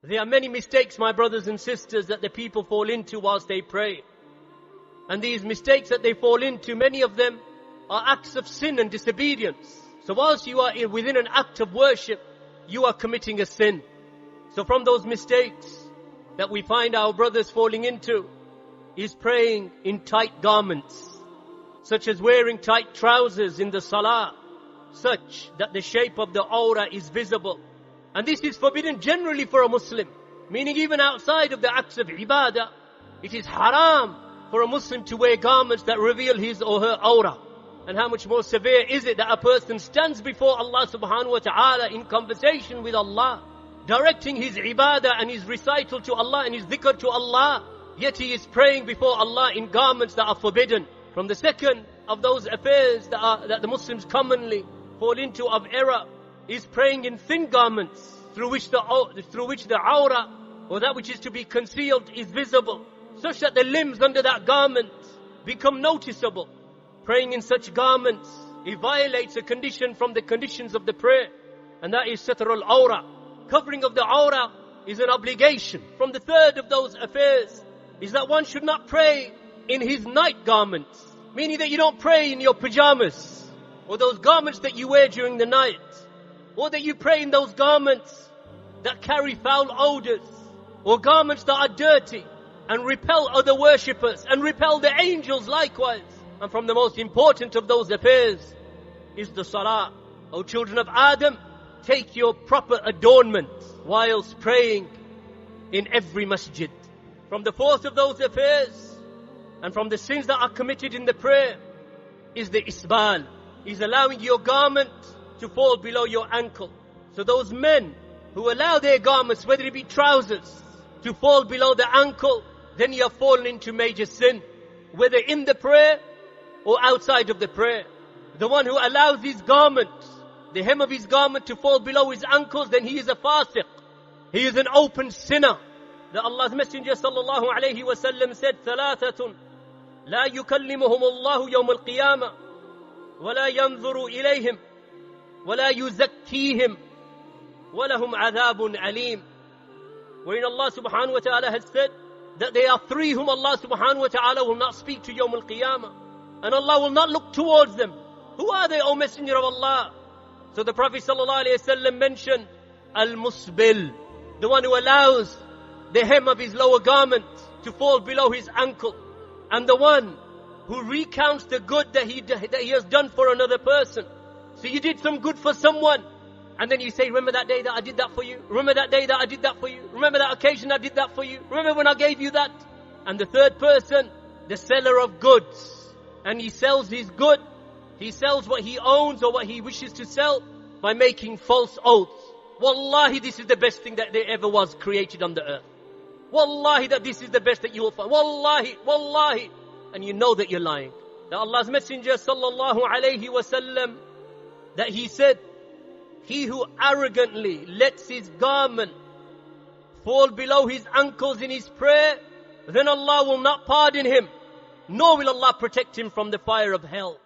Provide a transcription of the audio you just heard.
There are many mistakes, my brothers and sisters, that the people fall into whilst they pray. And these mistakes that they fall into, many of them are acts of sin and disobedience. So whilst you are within an act of worship, you are committing a sin. So from those mistakes that we find our brothers falling into is praying in tight garments, such as wearing tight trousers in the salah, such that the shape of the aura is visible. And this is forbidden generally for a Muslim, meaning even outside of the acts of ibadah, it is haram for a Muslim to wear garments that reveal his or her aura. And how much more severe is it that a person stands before Allah subhanahu wa ta'ala in conversation with Allah, directing his ibadah and his recital to Allah and his dhikr to Allah, yet he is praying before Allah in garments that are forbidden. From the second of those affairs that the Muslims commonly fall into of error is praying in thin garments through which the aura, or that which is to be concealed, is visible, such that the limbs under that garment become noticeable. Praying in such garments, it violates a condition from the conditions of the prayer, and that is satr al-aura. Covering of the aura is an obligation. From the third of those affairs is that one should not pray in his night garments, meaning that you don't pray in your pajamas, or those garments that you wear during the night, or that you pray in those garments that carry foul odors, or garments that are dirty and repel other worshippers and repel the angels likewise. And from the most important of those affairs is the salah. O children of Adam, take your proper adornment whilst praying in every masjid. From the fourth of those affairs and from the sins that are committed in the prayer is the isbal, is allowing your garment to fall below your ankle. So those men who allow their garments, whether it be trousers, to fall below the ankle, then you have fallen into major sin, whether in the prayer or outside of the prayer. The one who allows his garment, the hem of his garment, to fall below his ankles, then he is a fasiq. He is an open sinner. That Allah's Messenger sallallahu alayhi wa sallam said, ثَلَاثَةٌ لَا يُكَلِّمُهُمُ اللَّهُ يَوْمَ الْقِيَامَةِ وَلَا يَنْظُرُ إِلَيْهِمْ وَلَا يُزَكِّيهِمْ وَلَهُمْ عَذَابٌ عَلِيمٌ. Wherein Allah subhanahu wa ta'ala has said that there are three whom Allah subhanahu wa ta'ala will not speak to Yawm al-Qiyamah, and Allah will not look towards them. Who are they, O Messenger of Allah? So the Prophet sallallahu alayhi wa sallam mentioned al-musbil, the one who allows the hem of his lower garment to fall below his ankle, and the one who recounts the good that he has done for another person. So you did some good for someone, and then you say, remember that day that I did that for you? Remember that day that I did that for you? Remember that occasion I did that for you? Remember when I gave you that? And the third person, the seller of goods, and he sells his good, he sells what he owns or what he wishes to sell by making false oaths. Wallahi, this is the best thing that there ever was created on the earth. Wallahi, that this is the best that you will find. Wallahi, wallahi. And you know that you're lying. That Allah's Messenger sallallahu alayhi wa sallam, that he said, he who arrogantly lets his garment fall below his ankles in his prayer, then Allah will not pardon him, nor will Allah protect him from the fire of hell.